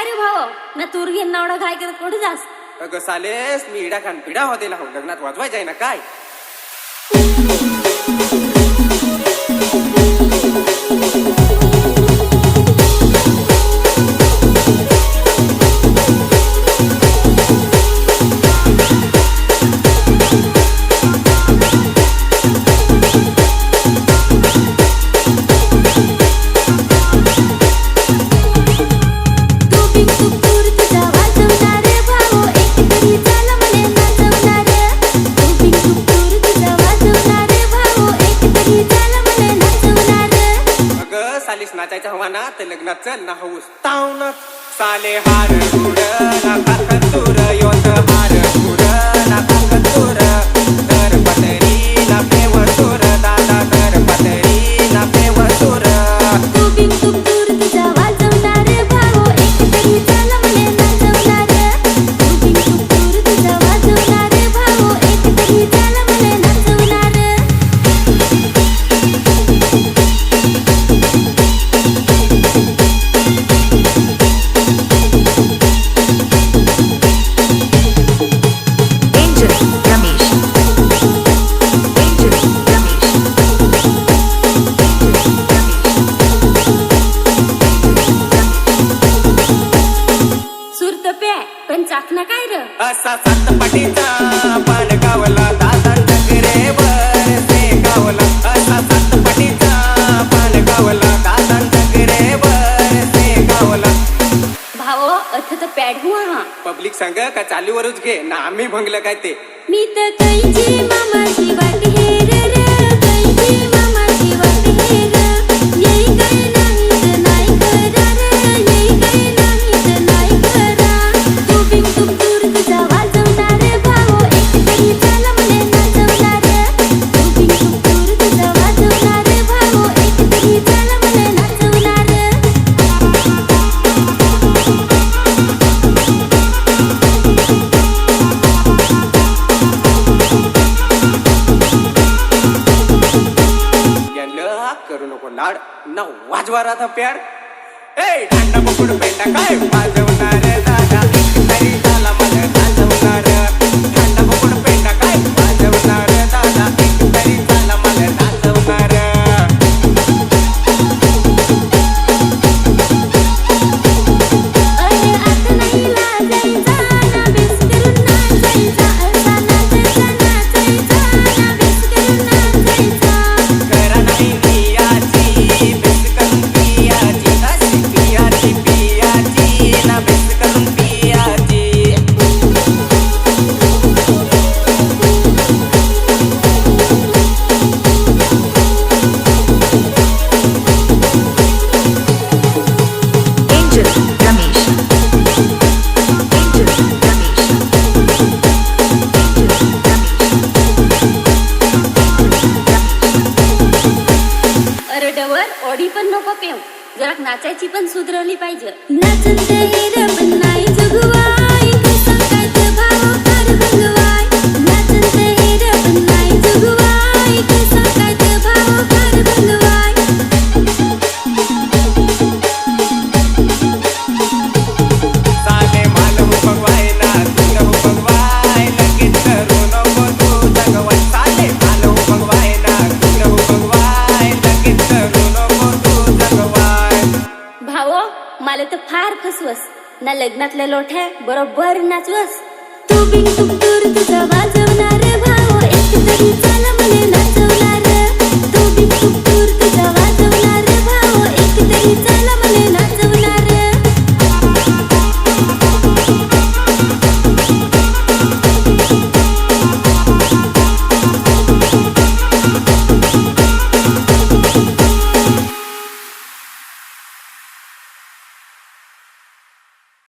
काय रे भाऊ ना तूर घेऊन नावडा काय करत कुठे जास अगं सालेस मी इडा खान पिढा होते लावून लग्नात वाजवायचं आहे ना काय. नाचायचं हवा ना तर लग्नात चल ना हऊस ताव ना साले हार गुड ना काकतूर योत हार गुड ना काकतूर तर पतरी ना पेवतूर दादा तर पतरी ना पेवतूर तू बिन खूप दूर तुझा वाजवणार भाऊ एक तरी चल मने नाचवणार तू बिन खूप दूर तुझा वाजवणार भाऊ एक तरी चल मने नाचवणार पण चाकणा काय र असा सात पाटीचा पान गावला दादा टकरेवर से गावला असा सात पाटीचा पान गावला दादा टकरेवर से गावला भाऊ अथ तर पॅड हुआ हा पब्लिक संग का चालीवरच घे ना आम्ही भंगलं काय ते मी तर कैची मामाची वाट हेर रे कैची मामाची वाट हेर येई काय नाही करा रे येई काय नाही करा तू बिन खूप दूर तुझा वाजवणार भाऊ एक तरी चल मने नाचवणार तू बिन खूप दूर तुझा वाजवणार भाऊ एक तरी चल मने नाचवणार करू नको लाड ना वाजवा राधा प्यार ए ठांडा पकड पेंडा काय वाजवणार दादा तरी झाला मला नाचवणार ठांडा पकड पेंडा काय वाजवणार दादा तरी झाला मला नाचवणार अरे आता नाही लाजायचा ना बेस करून नाचायचा असा नाचायचा ना बेस करून नाचायचा करा नाही पियाची बेस करून पियाची अशी पियाची ना बेस करून पियाची अरे डवर ओढी पण नको पेव जरा नाचायची पण सुधरवली पाहिजे नाचत हेर पण नाही जगवाय कसं काय ते भाव कर भगवाय नाचत हेर पण नाही जगवाय कसं काय ते भाव कर भगवाय साले मालू भगवाय ना तू भगवाय लगेच करू नको तू जगवाय साले मालू भगवाय ना तू भगवाय लगेच करू नको तू जगवाय भाऊ मला तर फार फसवस ना लग्नातल्या लोठ्या बरोबर नाचवस तू बिन खूप दूर तुझा वाजवणार